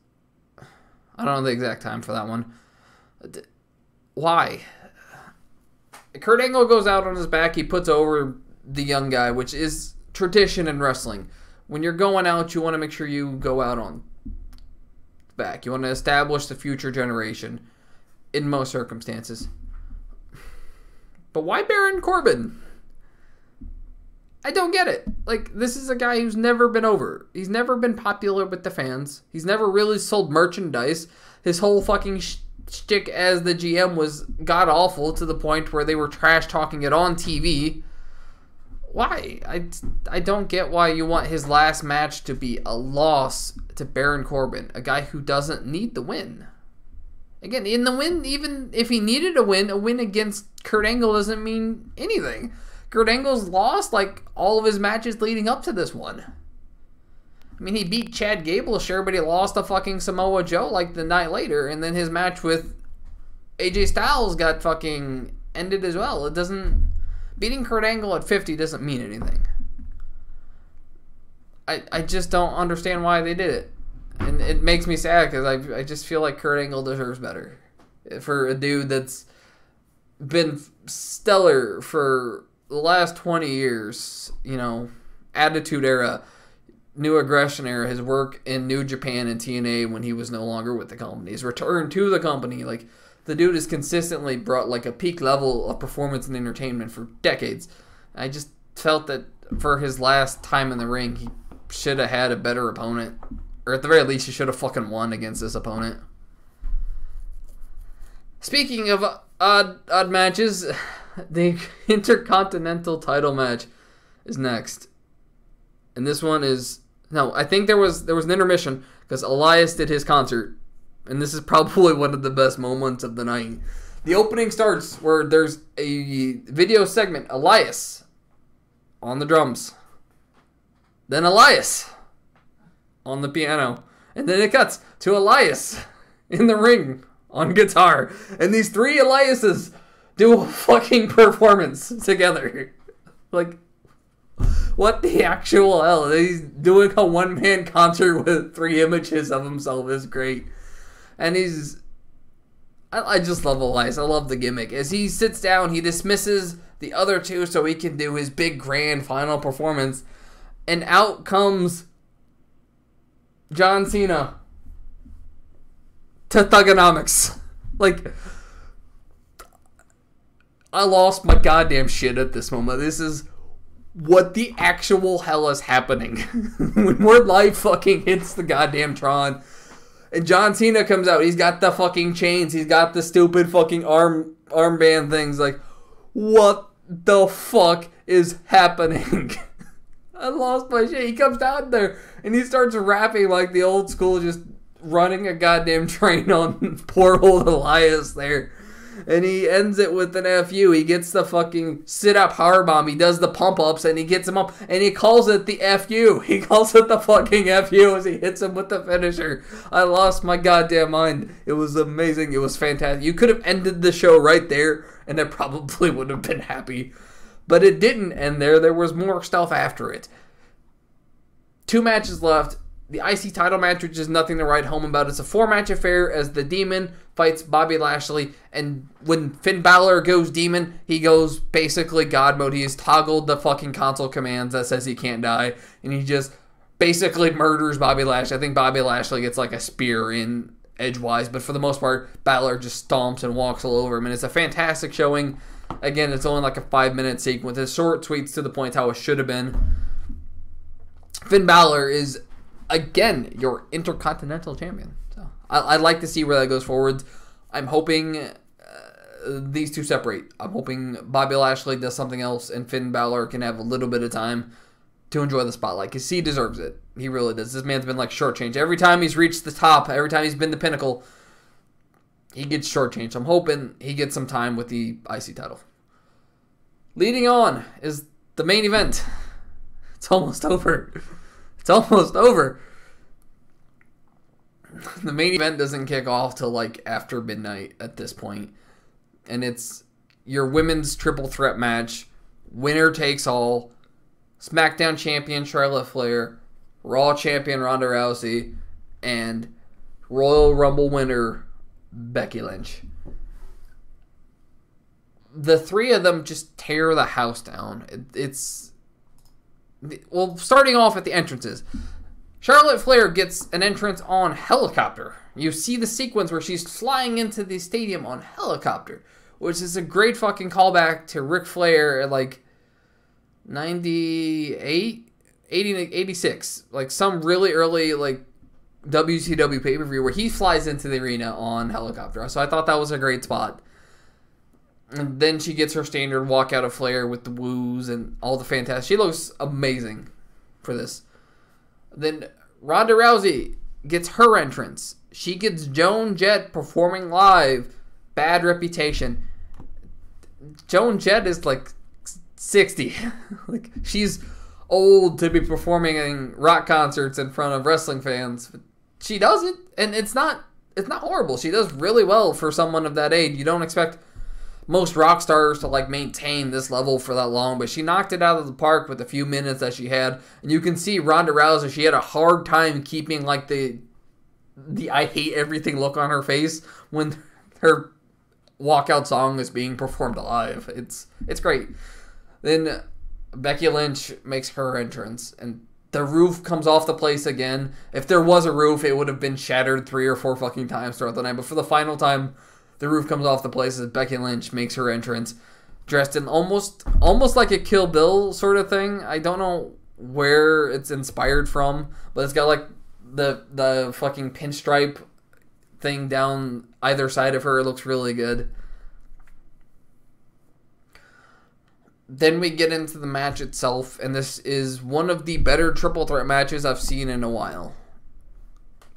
I don't know the exact time for that one. Why? Kurt Angle goes out on his back. He puts over the young guy, which is tradition in wrestling. When you're going out, you want to make sure you go out on back. You want to establish the future generation in most circumstances. But why Baron Corbin? I don't get it. Like, this is a guy who's never been over. He's never been popular with the fans. He's never really sold merchandise. His whole fucking shtick as the GM was god-awful, to the point where they were trash-talking it on TV. Why? I don't get why you want his last match to be a loss to Baron Corbin, a guy who doesn't need the win. Again, in the win, even if he needed a win against Kurt Angle doesn't mean anything. Kurt Angle's lost like all of his matches leading up to this one. I mean, he beat Chad Gable, sure, but he lost to fucking Samoa Joe like the night later, and then his match with AJ Styles got fucking ended as well. It doesn't... Beating Kurt Angle at 50 doesn't mean anything. I just don't understand why they did it. And it makes me sad, because I just feel like Kurt Angle deserves better. For a dude that's been stellar for the last 20 years, you know, Attitude Era, New Aggression Era, his work in New Japan and TNA when he was no longer with the company, his return to the company, like, the dude has consistently brought like a peak level of performance and entertainment for decades. I just felt that for his last time in the ring, he should have had a better opponent. Or at the very least, he should have fucking won against this opponent. Speaking of odd matches, the Intercontinental title match is next. And this one is... No, I think there was an intermission because Elias did his concert. And this is probably one of the best moments of the night. The opening starts where there's a video segment. Elias on the drums. Then Elias on the piano. And then it cuts to Elias in the ring on guitar. And these three Eliases do a fucking performance together. Like, what the actual hell? He's doing a one-man concert with three images of himself is great. And I just love Elias. I love the gimmick. As he sits down, he dismisses the other two so he can do his big, grand final performance. And out comes John Cena to Thugonomics. Like, I lost my goddamn shit at this moment. This is what the actual hell is happening. When Word Life fucking hits the goddamn Tron. And John Cena comes out. He's got the fucking chains. He's got the stupid fucking armband things. Like, what the fuck is happening? I lost my shit. He comes down there and he starts rapping like the old school, just running a goddamn train on poor old Elias there. And he ends it with an FU. He gets the fucking sit-up powerbomb. He does the pump-ups, and he gets him up, and he calls it the FU. He calls it the fucking FU as he hits him with the finisher. I lost my goddamn mind. It was amazing. It was fantastic. You could have ended the show right there, and I probably would have been happy. But it didn't end there. There was more stuff after it. 2 matches left. The IC title match, which is nothing to write home about. It's a 4-match affair as the Demon fights Bobby Lashley. And when Finn Balor goes Demon, he goes basically God mode. He has toggled the fucking console commands that says he can't die. And he just basically murders Bobby Lashley. I think Bobby Lashley gets like a spear in edgewise, but for the most part, Balor just stomps and walks all over him, and it's a fantastic showing. Again, it's only like a 5-minute sequence. It's short, sweet, to the point, how it should have been. Finn Balor is, again, your Intercontinental Champion. So I'd like to see where that goes forward. I'm hoping these two separate. I'm hoping Bobby Lashley does something else, and Finn Balor can have a little bit of time to enjoy the spotlight, because he deserves it. He really does. This man's been like shortchanged. Every time he's reached the top, every time he's been the pinnacle, he gets shortchanged. I'm hoping he gets some time with the IC title. Leading on is the main event. It's almost over. It's almost over. The main event doesn't kick off till like after midnight at this point. And it's your women's triple threat match. Winner takes all. SmackDown champion Charlotte Flair, Raw champion Ronda Rousey, and Royal Rumble winner Becky Lynch. The three of them just tear the house down. Well, starting off at the entrances. Charlotte Flair gets an entrance on helicopter. You see the sequence where she's flying into the stadium on helicopter, which is a great fucking callback to Ric Flair at like 98, 80, 86, like some really early like WCW pay-per-view where he flies into the arena on helicopter. So I thought that was a great spot. And then she gets her standard walkout of Flair with the woos and all the fantastic. She looks amazing for this. Then Ronda Rousey gets her entrance. She gets Joan Jett performing live. Bad reputation. Joan Jett is like 60. Like, she's old to be performing in rock concerts in front of wrestling fans. But she does it, and it's not horrible. She does really well for someone of that age. You don't expect most rock stars to like maintain this level for that long, but she knocked it out of the park with the few minutes that she had. And you can see Ronda Rousey, she had a hard time keeping like the I hate everything look on her face when her walkout song is being performed live. It's great. Then Becky Lynch makes her entrance, and the roof comes off the place again. If there was a roof, it would have been shattered 3 or 4 fucking times throughout the night. But for the final time, the roof comes off the place as Becky Lynch makes her entrance, dressed in almost like a Kill Bill sort of thing. I don't know where it's inspired from, but it's got like the fucking pinstripe thing down either side of her. It looks really good. Then we get into the match itself, and this is one of the better triple threat matches I've seen in a while,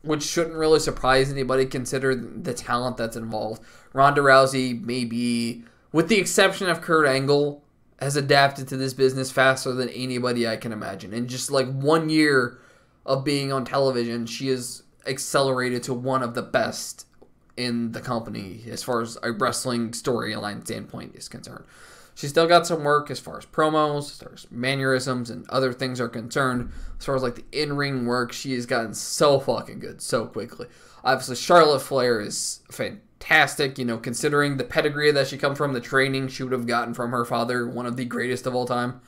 which shouldn't really surprise anybody considering the talent that's involved. Ronda Rousey, maybe, with the exception of Kurt Angle, has adapted to this business faster than anybody I can imagine. In just like 1 year of being on television, she has accelerated to one of the best in the company as far as a wrestling storyline standpoint is concerned. She's still got some work as far as promos, as far as mannerisms, and other things are concerned. As far as like the in-ring work, she has gotten so fucking good so quickly. Obviously, Charlotte Flair is fantastic, you know, considering the pedigree that she comes from, the training she would have gotten from her father, one of the greatest of all time.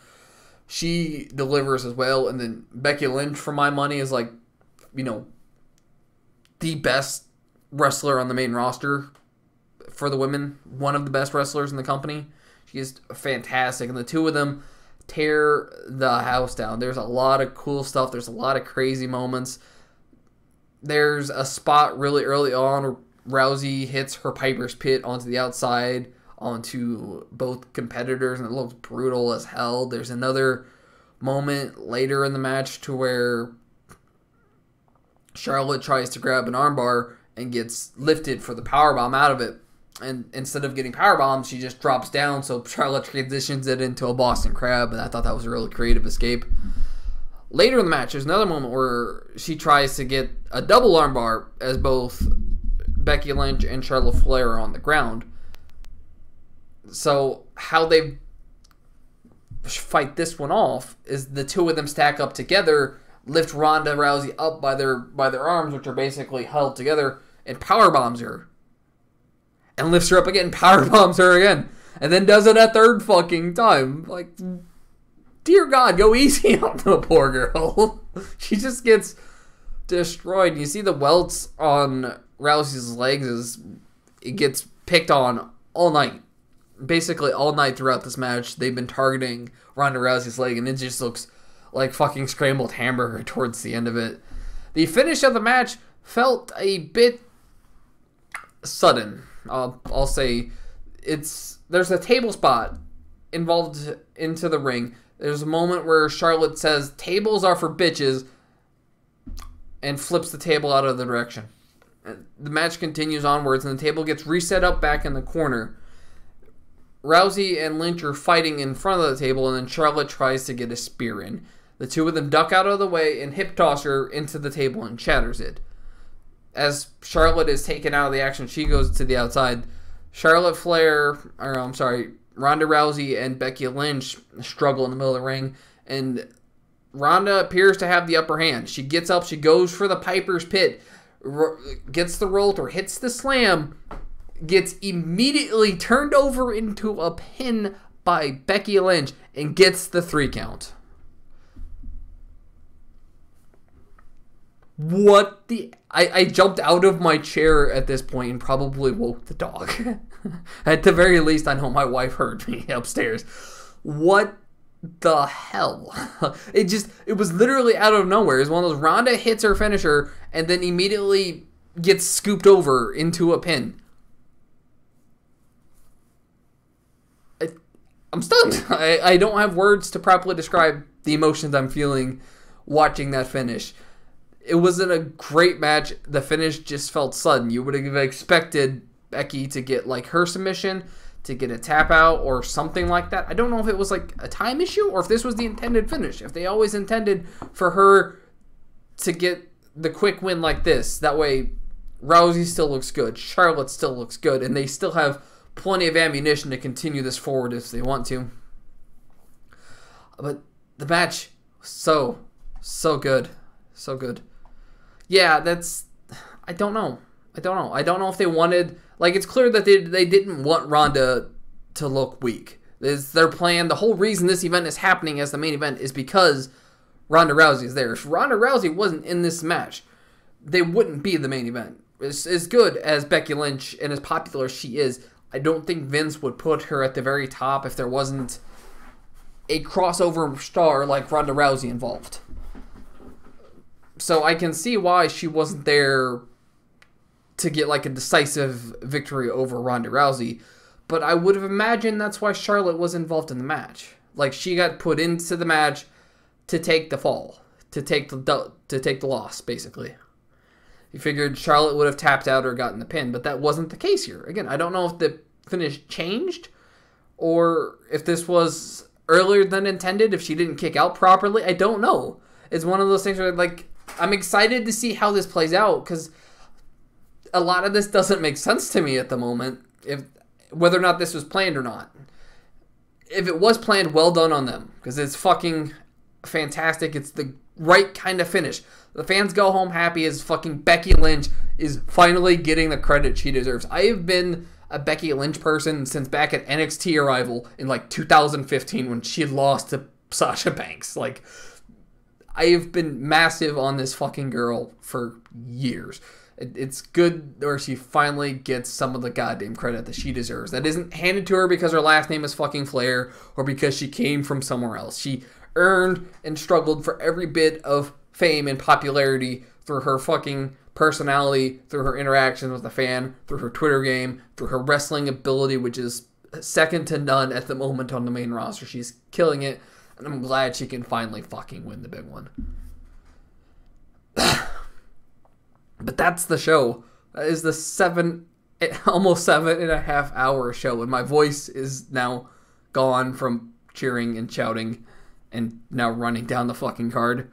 She delivers as well. And then Becky Lynch, for my money, is like, you know, the best wrestler on the main roster for the women. One of the best wrestlers in the company. She is fantastic, and the two of them tear the house down. There's a lot of cool stuff. There's a lot of crazy moments. There's a spot really early on where Rousey hits her Piper's Pit onto the outside, onto both competitors, and it looks brutal as hell. There's another moment later in the match to where Charlotte tries to grab an armbar and gets lifted for the powerbomb out of it. And instead of getting powerbombed, she just drops down, so Charlotte transitions it into a Boston Crab, and I thought that was a really creative escape. Later in the match, there's another moment where she tries to get a double armbar as both Becky Lynch and Charlotte Flair are on the ground. So how they fight this one off is the two of them stack up together, lift Ronda Rousey up by their arms, which are basically held together, and powerbombs her. And lifts her up again, powerbombs her again. And then does it a third fucking time. Like, dear God, go easy on the poor girl. She just gets destroyed. You see the welts on Rousey's legs it gets picked on all night. Basically all night throughout this match, they've been targeting Ronda Rousey's leg, and it just looks like fucking scrambled hamburger towards the end of it. The finish of the match felt a bit sudden. I'll say there's a table spot involved into the ring. There's a moment where Charlotte says, "Tables are for bitches," and flips the table out of the direction. The match continues onwards, and the table gets reset up back in the corner. Rousey and Lynch are fighting in front of the table, and then Charlotte tries to get a spear in. The two of them duck out of the way and hip toss her into the table and shatters it. As Charlotte is taken out of the action, she goes to the outside. Ronda Rousey and Becky Lynch struggle in the middle of the ring, and Ronda appears to have the upper hand. She gets up, she goes for the Piper's Pit, gets the roll or hits the slam, gets immediately turned over into a pin by Becky Lynch, and gets the 3 count. What the... I jumped out of my chair at this point and probably woke the dog. At the very least, I know my wife heard me upstairs. What the hell? It was literally out of nowhere. It's one of those, Ronda hits her finisher and then immediately gets scooped over into a pin. I'm stunned. I don't have words to properly describe the emotions I'm feeling watching that finish. It wasn't a great match. The finish just felt sudden. You would have expected Becky to get like her submission, to get a tap out or something like that. I don't know if it was like a time issue or if this was the intended finish. If they always intended for her to get the quick win like this, that way Rousey still looks good, Charlotte still looks good, and they still have plenty of ammunition to continue this forward if they want to. But the match, so good. So good. Yeah, I don't know. I don't know if they wanted... Like, it's clear that they didn't want Ronda to look weak. It's their plan. The whole reason this event is happening as the main event is because Ronda Rousey is there. If Ronda Rousey wasn't in this match, they wouldn't be the main event. As good as Becky Lynch and as popular as she is, I don't think Vince would put her at the very top if there wasn't a crossover star like Ronda Rousey involved. So I can see why she wasn't there to get like a decisive victory over Ronda Rousey. But I would have imagined that's why Charlotte was involved in the match. Like, she got put into the match to take the fall, to take the loss, basically. You figured Charlotte would have tapped out or gotten the pin, but that wasn't the case here. Again, I don't know if the finish changed or if this was earlier than intended, if she didn't kick out properly. I don't know. It's one of those things where, like, I'm excited to see how this plays out because a lot of this doesn't make sense to me at the moment, whether or not this was planned or not. If it was planned, well done on them, because it's fucking fantastic. It's the right kind of finish. The fans go home happy as fucking Becky Lynch is finally getting the credit she deserves. I have been a Becky Lynch person since back at NXT Arrival in like 2015 when she had lost to Sasha Banks. Like, I have been massive on this fucking girl for years. It's good where she finally gets some of the goddamn credit that she deserves. That isn't handed to her because her last name is fucking Flair or because she came from somewhere else. She earned and struggled for every bit of fame and popularity through her fucking personality, through her interactions with the fan, through her Twitter game, through her wrestling ability, which is second to none at the moment on the main roster. She's killing it. And I'm glad she can finally fucking win the big one. But that's the show. That is the almost 7.5 hour show. And my voice is now gone from cheering and shouting and now running down the fucking card.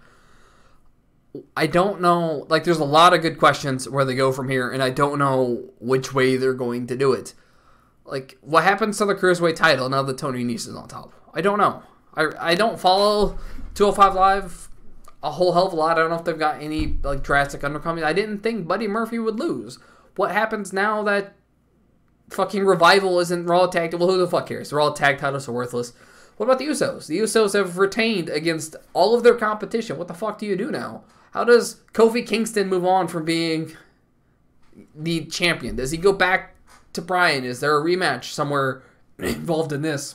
I don't know. Like, there's a lot of good questions where they go from here. And I don't know which way they're going to do it. Like, what happens to the Cruiserweight title now that Tony Nese is on top? I don't know. I don't follow 205 Live a whole hell of a lot. I don't know if they've got any like drastic undercoming. I didn't think Buddy Murphy would lose. What happens now that fucking Revival isn't Raw Tag? Well, who the fuck cares? They're all tag titles are worthless. What about the Usos? The Usos have retained against all of their competition. What the fuck do you do now? How does Kofi Kingston move on from being the champion? Does he go back to Bryan? Is there a rematch somewhere involved in this?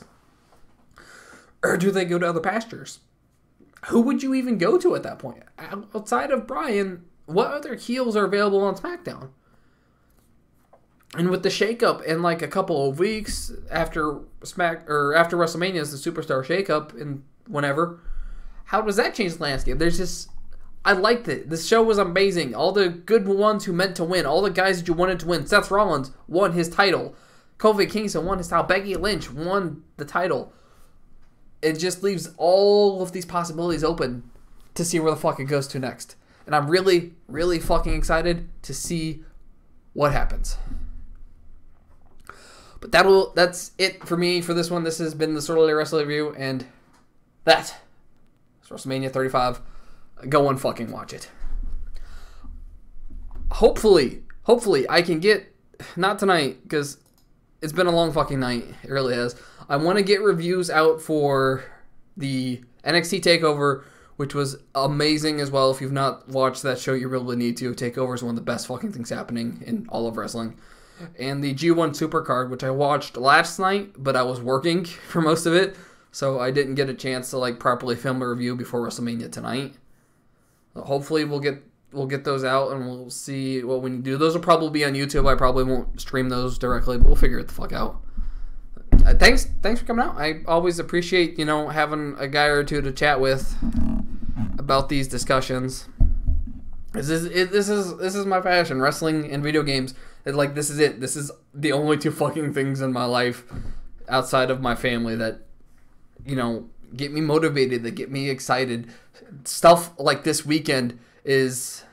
Or do they go to other pastures? Who would you even go to at that point? Outside of Bryan, what other heels are available on SmackDown? And with the shakeup in like a couple of weeks after after WrestleMania is the Superstar shakeup and whenever, how does that change the landscape? I liked it. This show was amazing. All the good ones who meant to win, all the guys that you wanted to win. Seth Rollins won his title. Kofi Kingston won his title. Becky Lynch won the title. It just leaves all of these possibilities open to see where the fuck it goes to next. And I'm really, really fucking excited to see what happens. But that's it for me for this one. This has been the Sorely Wrestling Review, and that is WrestleMania 35. Go and fucking watch it. Hopefully I can get, not tonight, because it's been a long fucking night. It really is. I want to get reviews out for the NXT TakeOver, which was amazing as well. If you've not watched that show, you really need to. TakeOver is one of the best fucking things happening in all of wrestling. And the G1 Supercard, which I watched last night, but I was working for most of it, so I didn't get a chance to like properly film a review before WrestleMania tonight. Hopefully we'll get those out and we'll see what we need to do. Those will probably be on YouTube. I probably won't stream those directly, but we'll figure it the fuck out. Thanks for coming out. I always appreciate, having a guy or two to chat with about these discussions. This is my passion, wrestling and video games. This is it. This is the only two fucking things in my life outside of my family that, get me motivated, that get me excited. Stuff like this weekend is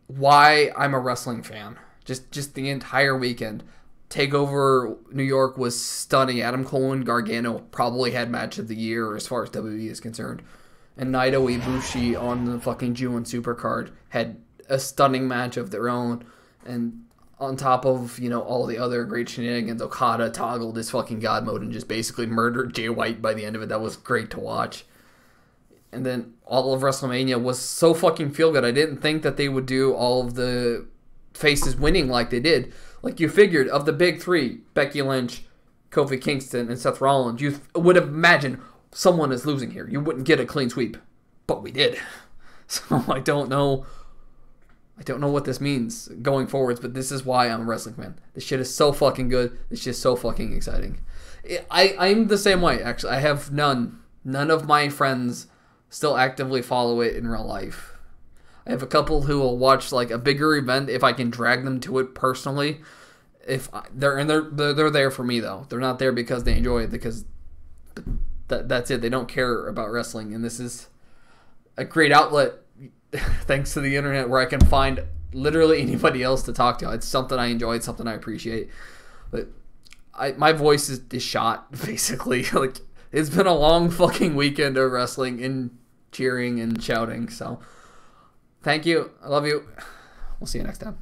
why I'm a wrestling fan. Just the entire weekend. TakeOver New York was stunning. Adam Cole and Gargano probably had match of the year as far as WWE is concerned. And Naito Ibushi on the fucking G1 Supercard had a stunning match of their own. And on top of, all the other great shenanigans, Okada toggled his fucking God mode and just basically murdered Jay White by the end of it. That was great to watch. And then all of WrestleMania was so fucking feel good. I didn't think that they would do all of the faces winning like they did. Like you figured, of the big three, Becky Lynch, Kofi Kingston, and Seth Rollins, you would have imagined someone is losing here. You wouldn't get a clean sweep. But we did. So I don't know what this means going forwards, but this is why I'm a wrestling fan. This shit is so fucking good. This shit is so fucking exciting. I'm the same way, actually. I have none of my friends still actively follow it in real life. I have a couple who will watch like a bigger event if I can drag them to it personally. They're there for me though. They're not there because they enjoy it, because that's it. They don't care about wrestling, and this is a great outlet thanks to the internet where I can find literally anybody else to talk to. It's something I enjoy. It's something I appreciate. But my voice is shot basically. Like it's been a long fucking weekend of wrestling and cheering and shouting. So thank you. I love you. We'll see you next time.